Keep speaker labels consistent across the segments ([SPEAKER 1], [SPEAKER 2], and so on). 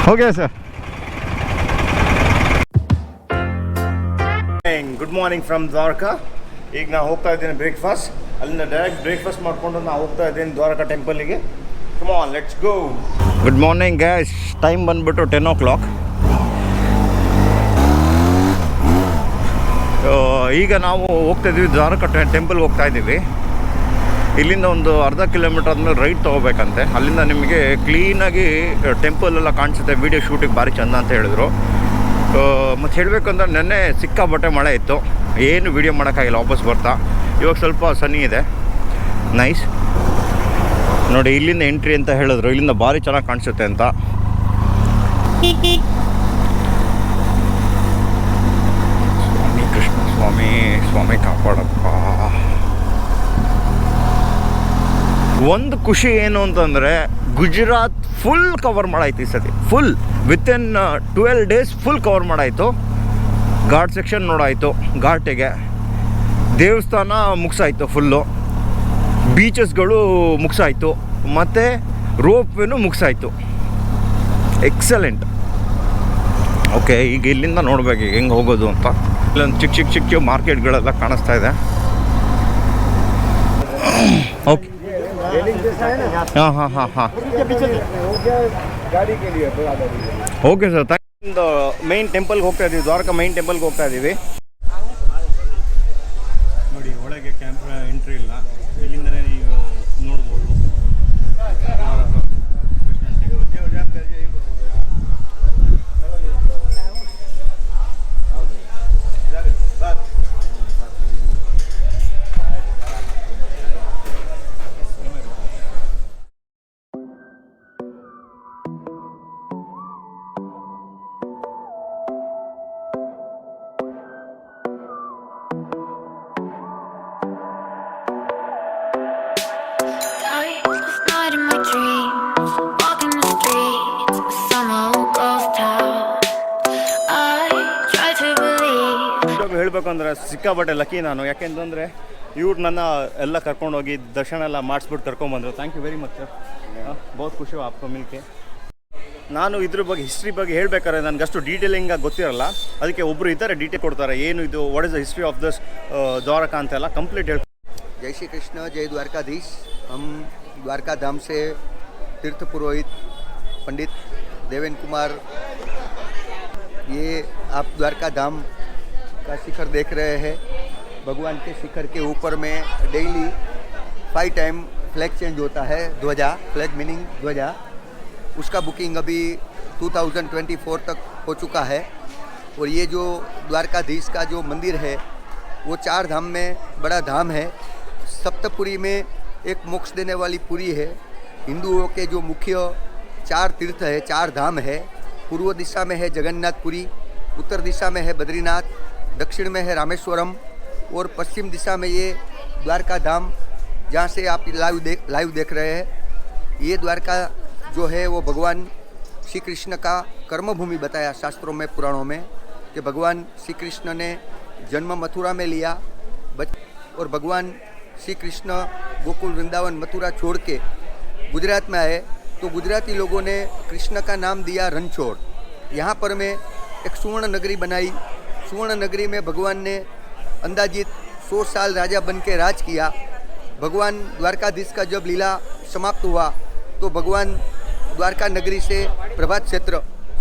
[SPEAKER 1] हो गया sir.
[SPEAKER 2] Good morning from Dwarka. ಈಗ ನಾನು ಹೋಗ್ತಾ ಇದ್ದೀನಿ ಬ್ರೇಕ್ಫಾಸ್ಟ್. ಅಲ್ಲಿಂದ ಡೈರೆಕ್ಟ್ ಬ್ರೇಕ್ಫಾಸ್ಟ್ ಮಾಡಿಕೊಂಡು ನಾನು ಹೋಗ್ತಾ ಇದ್ದೀನಿ ದ್ವಾರಕಾ ಟೆಂಪಲ್ಗೆ. Come on, let's go. Good morning guys. Time ಬಂದುಬಿಟ್ಟು 10 o'clock. ಈಗ ನಾವು ಹೋಗ್ತಾ ಇದ್ದೀವಿ ದ್ವಾರಕಾ ಟೆಂಪಲ್ಗೆ ಹೋಗ್ತಾ ಇದ್ದೀವಿ. ಇಲ್ಲಿಂದ ಒಂದು ಅರ್ಧ ಕಿಲೋಮೀಟರ್ ಆದಮೇಲೆ ರೈಟ್ ತೊಗೋಬೇಕಂತೆ. ಅಲ್ಲಿಂದ ನಿಮಗೆ ಕ್ಲೀನಾಗಿ ಟೆಂಪಲ್ ಎಲ್ಲ ಕಾಣಿಸುತ್ತೆ. ವೀಡಿಯೋ ಶೂಟಿಂಗ್ ಭಾರಿ ಚೆಂದ ಅಂತ ಹೇಳಿದ್ರು. ಮತ್ತು ಹೇಳಬೇಕಂದ್ರೆ ನೆನ್ನೆ ಸಿಕ್ಕಾಪಟ್ಟೆ ಮಳೆ ಇತ್ತು, ಏನು ವೀಡಿಯೋ ಮಾಡೋಕ್ಕಾಗಿಲ್ಲ ವಾಪಸ್ ಬರ್ತಾ. ಇವಾಗ ಸ್ವಲ್ಪ ಸನಿ ಇದೆ, ನೈಸ್. ನೋಡಿ ಇಲ್ಲಿಂದ ಎಂಟ್ರಿ ಅಂತ ಹೇಳಿದ್ರು, ಇಲ್ಲಿಂದ ಭಾರಿ ಚೆನ್ನಾಗಿ ಕಾಣಿಸುತ್ತೆ ಅಂತ. ಸ್ವಾಮಿ ಕೃಷ್ಣ ಸ್ವಾಮಿ, ಸ್ವಾಮಿ ಕಾಪಾಡಪ್ಪ. ಒಂದು ಖುಷಿ ಏನು ಅಂತಂದರೆ ಗುಜರಾತ್ ಫುಲ್ ಕವರ್ ಮಾಡಾಯ್ತು ಈ ಸತಿ. Full within 12 days full cover ಮಾಡಾಯಿತು. ಘಾಟ್ ಸೆಕ್ಷನ್ ನೋಡಾಯಿತು, ಘಾಟಿಗೆ ದೇವಸ್ಥಾನ ಮುಗಿಸಾಯಿತು ಫುಲ್ಲು, ಬೀಚಸ್ಗಳು ಮುಗಿಸಾಯಿತು, ಮತ್ತು ರೋಪ್ ವೇನು ಮುಗಿಸಾಯಿತು. ಎಕ್ಸಲೆಂಟ್. ಓಕೆ, ಈಗ ಇಲ್ಲಿಂದ ನೋಡ್ಬೇಕು ಈಗ ಹೆಂಗೆ ಹೋಗೋದು ಅಂತ. ಇಲ್ಲೊಂದು ಚಿಕ್ಕ ಚಿಕ್ಕ ಮಾರ್ಕೆಟ್ಗಳೆಲ್ಲ ಕಾಣಿಸ್ತಾ ಇದೆ. ಓಕೆ, हाँ हाँ हाँ हाँ okay sir, thank you. Main ಟೆಂಪಲ್ಗೆ ಹೋಗ್ತಾ ಇದ್ದೀವಿ, ದ್ವಾರಕಾ ಮೈನ್ ಟೆಂಪಲ್ಗೆ ಹೋಗ್ತಾ ಇದ್ದೀವಿ. ನೋಡಿ ಒಳಗೆ ಕ್ಯಾಮ್ರಾ ಎಂಟ್ರಿ ಇಲ್ಲ, ಇಲ್ಲಿಂದಲೇ ನೀವು ನೋಡ್ಬೋದು. ಹೇಳ್ಬೇಕಂದ್ರೆ ಸಿಕ್ಕಾಬಟ್ಟೆ ಲಕ್ಕಿ ನಾನು. ಯಾಕೆಂತಂದರೆ ಇವ್ರು ನನ್ನ ಎಲ್ಲ ಕರ್ಕೊಂಡೋಗಿ ದರ್ಶನ ಎಲ್ಲ ಮಾಡಿಸ್ಬಿಟ್ಟು ಕರ್ಕೊಂಬಂದರು. Thank you very much sir, ಬಹುತ್ ಖುಷಿ ಆಪ್ಕೋ ಮಿಲ್ಕೆ. ನಾನು ಇದ್ರ ಬಗ್ಗೆ ಹಿಸ್ಟ್ರಿ ಬಗ್ಗೆ ಹೇಳ್ಬೇಕಾದ್ರೆ ನನಗಷ್ಟು ಡೀಟೇಲಿಂಗಾಗಿ ಗೊತ್ತಿರಲ್ಲ, ಅದಕ್ಕೆ ಒಬ್ಬರು ಇದ್ದಾರೆ ಡೀಟೇಲ್ ಕೊಡ್ತಾರೆ. ಏನು ಇದು, what is the history of this Dwarka ಅಂತೆಲ್ಲ ಕಂಪ್ಲೀಟ್ ಹೇಳಿ.
[SPEAKER 3] जय श्री कृष्ण, जय द्वारकाधीश। हम द्वारका धाम से तीर्थ पुरोहित पंडित देवेंद्र कुमार, ये आप द्वारका धाम का शिखर देख रहे हैं। भगवान के शिखर के ऊपर में डेली 5 टाइम फ्लैग चेंज होता है, ध्वजा, फ्लैग मीनिंग ध्वजा। उसका बुकिंग अभी 2024 तक हो चुका है। और ये जो द्वारकाधीश का जो मंदिर है वो 4 धाम में बड़ा धाम है। सप्तपुरी में एक मोक्ष देने वाली पुरी है। हिंदुओं के जो मुख्य 4 तीर्थ है, 4 धाम है। पूर्व दिशा में है जगन्नाथपुरी, उत्तर दिशा में है बद्रीनाथ, दक्षिण में है रामेश्वरम, और पश्चिम दिशा में ये द्वारका धाम, जहाँ से आप लाइव देख रहे हैं। ये द्वारका जो है वो भगवान श्री कृष्ण का कर्मभूमि बताया शास्त्रों में, पुराणों में, कि भगवान श्री कृष्ण ने जन्म मथुरा में लिया और भगवान श्री कृष्ण गोकुल वृंदावन मथुरा छोड़ के गुजरात में आए, तो गुजराती लोगों ने कृष्ण का नाम दिया रणछोड़। यहाँ पर में एक सुवर्ण नगरी बनाई। सुवर्ण नगरी में भगवान ने अंदाजित 100 साल राजा बन के राज किया। भगवान द्वारकाधीश का जब लीला समाप्त हुआ तो भगवान द्वारका नगरी से प्रभात क्षेत्र,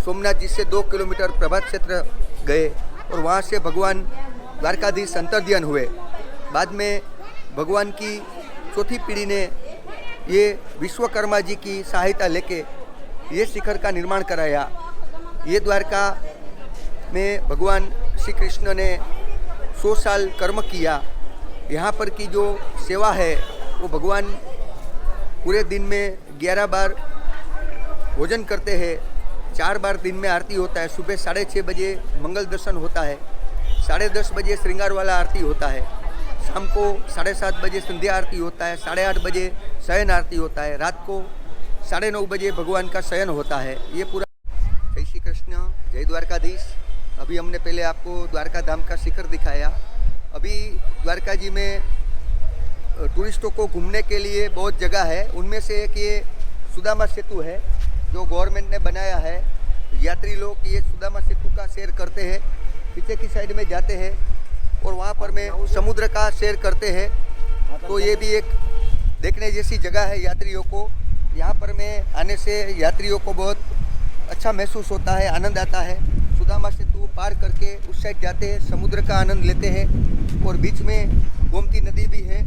[SPEAKER 3] सोमनाथ जी से 2 किलोमीटर प्रभात क्षेत्र गए और वहाँ से भगवान द्वारकाधीश अंतर्ध्यान हुए। बाद में भगवान की चौथी पीढ़ी ने ये विश्वकर्मा जी की सहायता लेके ये शिखर का निर्माण कराया। ये द्वारका में भगवान श्री कृष्ण ने 100 साल कर्म किया। यहाँ पर की जो सेवा है वो भगवान पूरे दिन में 11 बार भोजन करते हैं, 4 बार दिन में आरती होता है। सुबह 6:30 बजे मंगल दर्शन होता है, 10:30 बजे श्रृंगार वाला आरती होता है, शाम को 7:30 बजे संध्या आरती होता है, 8:30 बजे शयन आरती होता है, रात को 9:30 बजे भगवान का शयन होता है। ये पूरा। जय श्री कृष्ण, जय द्वारकाधीश। अभी हमने पहले आपको द्वारका धाम का शिखर दिखाया। अभी द्वारका जी में टूरिस्टों को घूमने के लिए बहुत जगह है। उनमें से एक ये सुदामा सेतु है जो गवर्नमेंट ने बनाया है। यात्री लोग ये सुदामा सेतु का सैर करते हैं, पीछे की साइड में जाते हैं और वहाँ पर में समुद्र का सैर करते हैं। तो ये भी एक देखने जैसी जगह है यात्रियों को। यहाँ पर में आने से यात्रियों को बहुत अच्छा महसूस होता है, आनंद आता है। सुदामा सेतु पार करके उस साइड जाते हैं, समुद्र का आनंद लेते हैं और बीच में गोमती नदी भी है,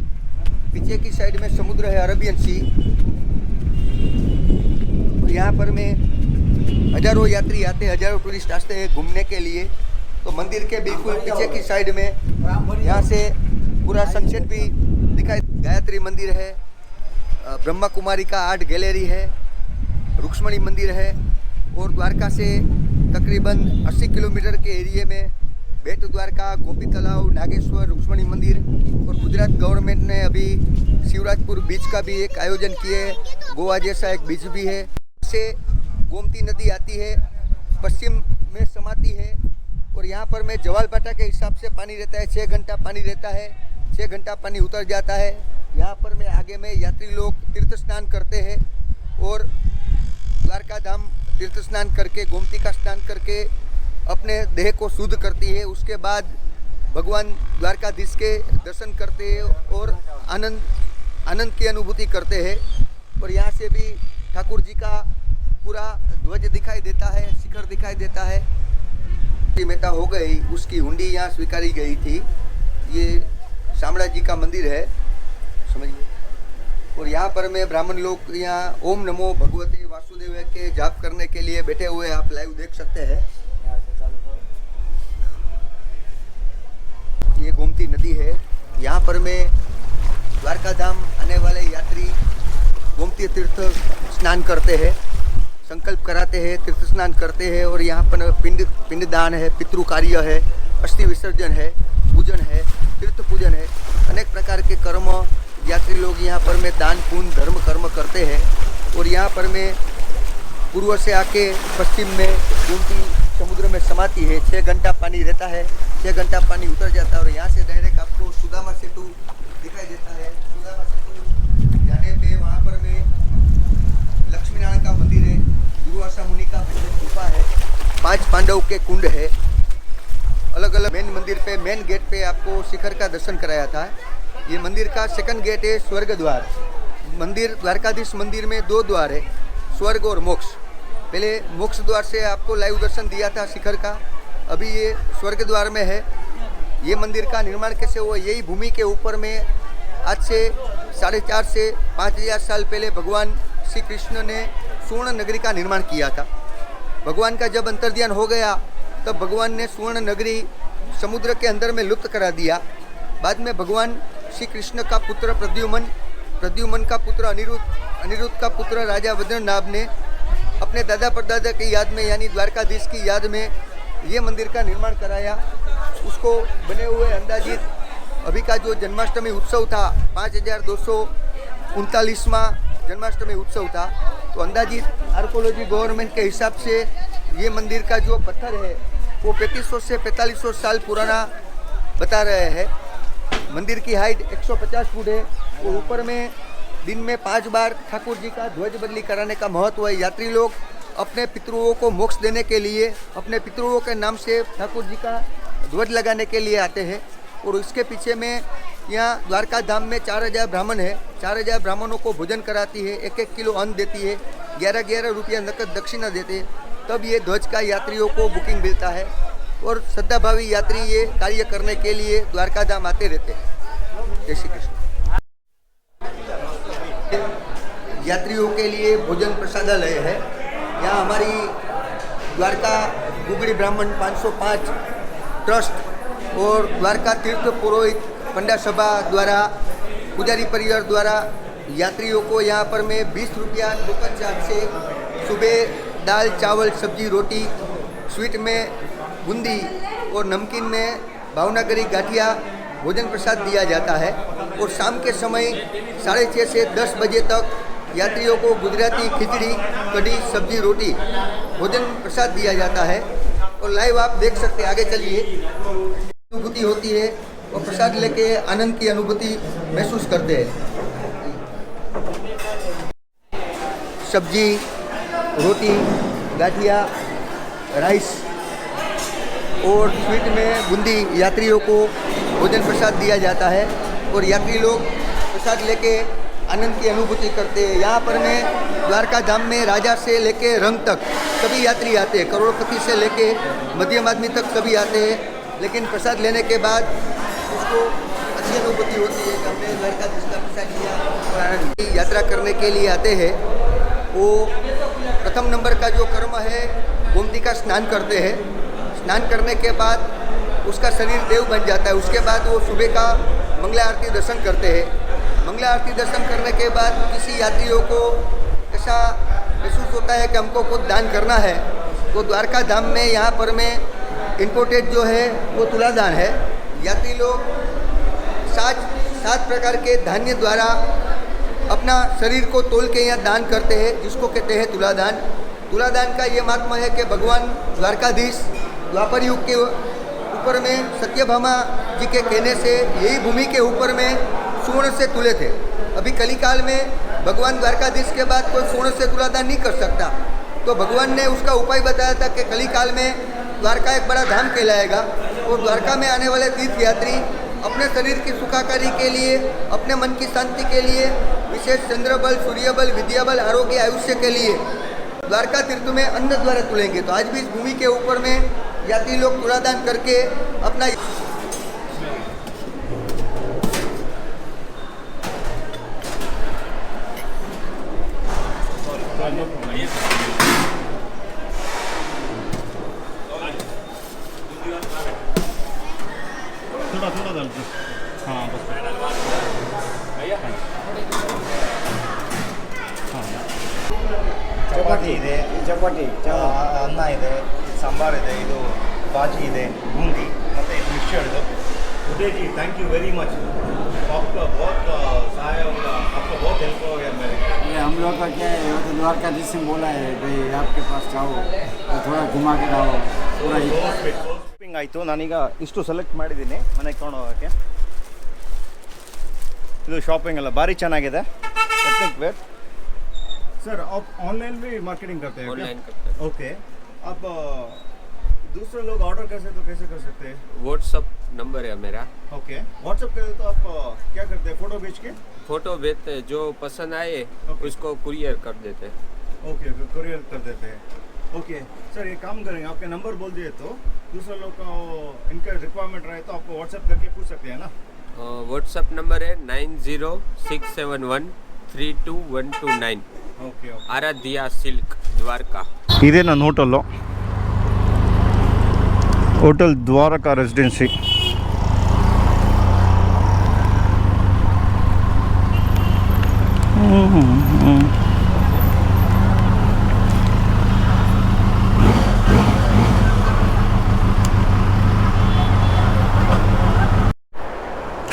[SPEAKER 3] पीछे की साइड में समुद्र है, अरबियन सी। और यहाँ पर में हजारों यात्री आते हैं, हजारों टूरिस्ट आते हैं घूमने के लिए। तो मंदिर के बिल्कुल पीछे की साइड में यहाँ से पूरा सनसेट भी दिखाई। गायत्री मंदिर है, ब्रह्मा कुमारी का आर्ट गैलरी है, रुक्ष्मणी मंदिर है और द्वारका से तकरीबन 80 किलोमीटर के एरिए में बेट द्वारका, गोपी तालाब, नागेश्वर, रुक्ष्मणी मंदिर। और गुजरात गवर्नमेंट ने अभी शिवराजपुर बीच का भी एक आयोजन किए, गोवा जैसा एक बीच भी है। से गोमती नदी आती है, पश्चिम में समाती है और यहाँ पर में जवालभाटा के हिसाब से पानी रहता है। 6 घंटा पानी रहता है, 6 घंटा पानी उतर जाता है। यहाँ पर में आगे में यात्री लोग तीर्थ स्नान करते हैं और द्वारका धाम तीर्थ स्नान करके, गोमती का स्नान करके अपने देह को शुद्ध करती है। उसके बाद भगवान द्वारकाधीश के दर्शन करते हैं और आनंद की अनुभूति करते हैं। और यहाँ से भी ठाकुर जी का पूरा ध्वज दिखाई देता है, शिखर दिखाई देता है। मेहता हो गई, उसकी हुंडी यहाँ स्वीकारी गई थी। ये शामड़ा जी का मंदिर है, समझिए। और यहाँ पर में ब्राह्मण लोग यहाँ ओम नमो भगवते वासुदेव के जाप करने के लिए बैठे हुए आप लाइव देख सकते हैं। ये गोमती नदी है। यहाँ पर में द्वारका धाम आने वाले यात्री गोमती तीर्थ स्नान करते हैं, संकल्प कराते हैं, तीर्थ स्नान करते हैं। और यहाँ पर पिंडदान है, पितृ कार्य है, अस्थि विसर्जन है, पूजन है, तीर्थ पूजन है, अनेक प्रकार के कर्म यात्री लोग यहाँ पर में दान पुण्य धर्म कर्म करते हैं। और यहाँ पर में पूर्व से आके पश्चिम में गोमती समुद्र में समाती है। 6 घंटा पानी रहता है, 6 घंटा पानी उतर जाता है और यहाँ से डायरेक्ट आपको सुदामा सेतु दिखाई देता है। सुदामा सेतु जाने पे वहाँ पर में लक्ष्मी नारायण का मंदिर है, दुर्वासा मुनि का गुफा है, 5 पांडव के कुंड है। अलग अलग मेन मंदिर पे, मेन गेट पे आपको शिखर का दर्शन कराया था। ये मंदिर का सेकंड गेट है स्वर्ग द्वार। मंदिर द्वारकाधीश मंदिर में 2 द्वार है, स्वर्ग और मोक्ष। पहले मोक्ष द्वार से आपको लाइव दर्शन दिया था शिखर का, अभी ये स्वर्ग द्वार में है। ये मंदिर का निर्माण कैसे हुआ, यही भूमि के ऊपर में आज से 4.5 से 5,000 साल पहले भगवान श्री कृष्ण ने स्वर्ण नगरी का निर्माण किया था। भगवान का जब अंतर्ध्यान हो गया तब भगवान ने स्वर्ण नगरी समुद्र के अंदर में लुप्त करा दिया। बाद में भगवान श्री कृष्ण का पुत्र प्रद्युमन का पुत्र अनिरुद्ध का पुत्र राजा वज्रनाभ ने अपने दादा परदादा की याद में, यानी द्वारकाधीश की याद में ये मंदिर का निर्माण कराया। उसको बने हुए अंदाजित अभी का जो जन्माष्टमी उत्सव था, 5239वां जन्माष्टमी उत्सव था, तो अंदाजित आर्कोलॉजी गवर्नमेंट के हिसाब से ये मंदिर का जो पत्थर है वो 3500 से 4500 साल पुराना बता रहे हैं। मंदिर की हाइट 150 फुट है। तो ऊपर में दिन में 5 बार ठाकुर जी का ध्वज बदली कराने का महत्व है। यात्री लोग अपने पितरों को मोक्ष देने के लिए, अपने पितरों के नाम से ठाकुर जी का ध्वज लगाने के लिए आते हैं। और इसके पीछे में यहाँ द्वारका धाम में 4000 ब्राह्मण है, 4000 ब्राह्मणों को भोजन कराती है, 1-1 किलो अन्न देती है, 11-11 रुपया नकद दक्षिणा देते हैं। तब ये ध्वज का यात्रियों को बुकिंग मिलता है और श्रद्धाभावी यात्री ये कार्य करने के लिए द्वारका धाम आते रहते हैं। जय श्री कृष्ण। यात्रियों के लिए भोजन प्रसादालय है। यहाँ हमारी द्वारका गुगड़ी ब्राह्मण 505 ट्रस्ट और द्वारका तीर्थ पुरोहित पंडा सभा द्वारा, पुजारी परिवार द्वारा यात्रियों को यहाँ पर में 20 रुपया टोकन चार्ज से सुबह दाल चावल सब्जी रोटी, स्वीट में बूंदी और नमकीन में भावनगरी गाठिया भोजन प्रसाद दिया जाता है। और शाम के समय 6:30 से 10 बजे तक यात्रियों को गुजराती खिचड़ी, कढ़ी, सब्जी, रोटी भोजन प्रसाद दिया जाता है। और लाइव आप देख सकते हैं, आगे चलिए। अनुभूति होती है और प्रसाद लेके आनंद की अनुभूति महसूस करते हैं। सब्जी, रोटी, गाठिया राइस और स्वीट में बूंदी यात्रियों को भोजन प्रसाद दिया जाता है और यात्री लोग प्रसाद लेके आनंद की अनुभूति करते हैं। यहाँ पर में द्वारका धाम में राजा से लेके रंग तक सभी यात्री आते हैं, करोड़पति से लेके मध्यम आदमी तक सभी आते हैं। लेकिन प्रसाद लेने के बाद उसको अच्छी अनुभूति होती है कि हमने द्वारकाधीश का प्रसाद लिया और आनंद। यात्रा करने के लिए आते हैं वो प्रथम नंबर का जो कर्म है गोमती का स्नान करते हैं। स्नान करने के बाद उसका शरीर देव बन जाता है। उसके बाद वो सुबह का मंगला आरती दर्शन करते हैं। मंगला आरती दर्शन करने के बाद किसी यात्रियों को ऐसा महसूस होता है कि हमको कुछ दान करना है, तो द्वारका धाम में यहाँ पर में इम्पोर्टेड जो है वो तुलादान है। यात्री लोग 7 प्रकार के धान्य द्वारा अपना शरीर को तोल के यहाँ दान करते हैं, जिसको कहते हैं तुलादान। तुलादान का ये महात्मा है कि भगवान द्वारकाधीश द्वापर युग के ऊपर में सत्यभामा जी के कहने से यही भूमि के ऊपर में स्वर्ण से तुले थे। अभी कलिकाल में भगवान द्वारकाधीश के बाद कोई स्वर्ण से तुलादान नहीं कर सकता, तो भगवान ने उसका उपाय बताया था कि कलिकाल में द्वारका एक बड़ा धाम कहलाएगा और द्वारका में आने वाले तीर्थ यात्री अपने शरीर की सुखाकारी के लिए, अपने मन की शांति के लिए, विशेष चंद्रबल, सूर्यबल, विद्याबल, आरोग्य, आयुष्य के लिए द्वारका तीर्थ में अन्न द्वारा तुलेंगे। तो आज भी इस भूमि के ऊपर में यात्री लोग तुलादान करके अपना
[SPEAKER 2] थोड़ा डाल दो। हाँ बस
[SPEAKER 1] ಚಪಾತಿ ಇದೆ ಚಪಾತಿ ಅನ್ನ ಇದೆ ಸಾಂಬಾರ್ ಇದೆ ಇದು ಬಾಜಿ ಇದೆ ಬೂಂದಿ ಮತ್ತು ಇದು ಮಿಕ್ಸ್ಚರ್ದು उदय जी थैंक यू वेरी मच आपका बहुत सहाय होगा आपका बहुत हेल्प हो गया मेरे
[SPEAKER 4] ये हम लोग का क्या है, वो तो द्वारकाधीश से बोला है भाई आपके पास जाओ तो थोड़ा घुमा के लाओ पूरा
[SPEAKER 1] ಶಾಪಿಂಗ್ ಆಯಿತು. ನಾನೀಗ ಇಷ್ಟು ಸೆಲೆಕ್ಟ್ ಮಾಡಿದ್ದೀನಿ ಮನೆಗೆ ತೊಗೊಂಡು ಹೋಗೋಕ್ಕೆ. ಇದು ಶಾಪಿಂಗ್ ಎಲ್ಲ ಭಾರಿ ಚೆನ್ನಾಗಿದೆ. ವೇಟ್ सर आप ऑनलाइन भी मार्केटिंग करते हैं?
[SPEAKER 5] ऑनलाइन करते हैं।
[SPEAKER 1] ओके आप दूसरे लोग ऑर्डर कैसे तो कैसे कर सकते हैं?
[SPEAKER 5] व्हाट्सअप नंबर है मेरा।
[SPEAKER 1] ओके व्हाट्सअप करें तो आप क्या करते हैं? फ़ोटो भेज के
[SPEAKER 5] फोटो भेजते हैं, जो पसंद आए
[SPEAKER 1] Okay.
[SPEAKER 5] उसको कुरियर कर देते हैं।
[SPEAKER 1] ओके कुरियर कर देते हैं. ओके सर ये काम करेंगे, आपके नंबर बोल दिए तो दूसरे लोग का इनका रिक्वायरमेंट रहे तो आपको व्हाट्सएप करके पूछ सकते हैं ना?
[SPEAKER 5] व्हाट्सअप नंबर है 9067132129।
[SPEAKER 1] Okay
[SPEAKER 5] Aaradhya silk Dwarka.
[SPEAKER 2] ಇದೇ ನನ್ನ hotel, hotel Dwarka residency.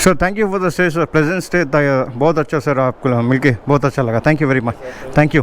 [SPEAKER 2] Sir thank you for the stay sir, present stay बहुत अच्छा सर, आपको मिलके बहुत अच्छा लगा. Thank you very much. Thank you.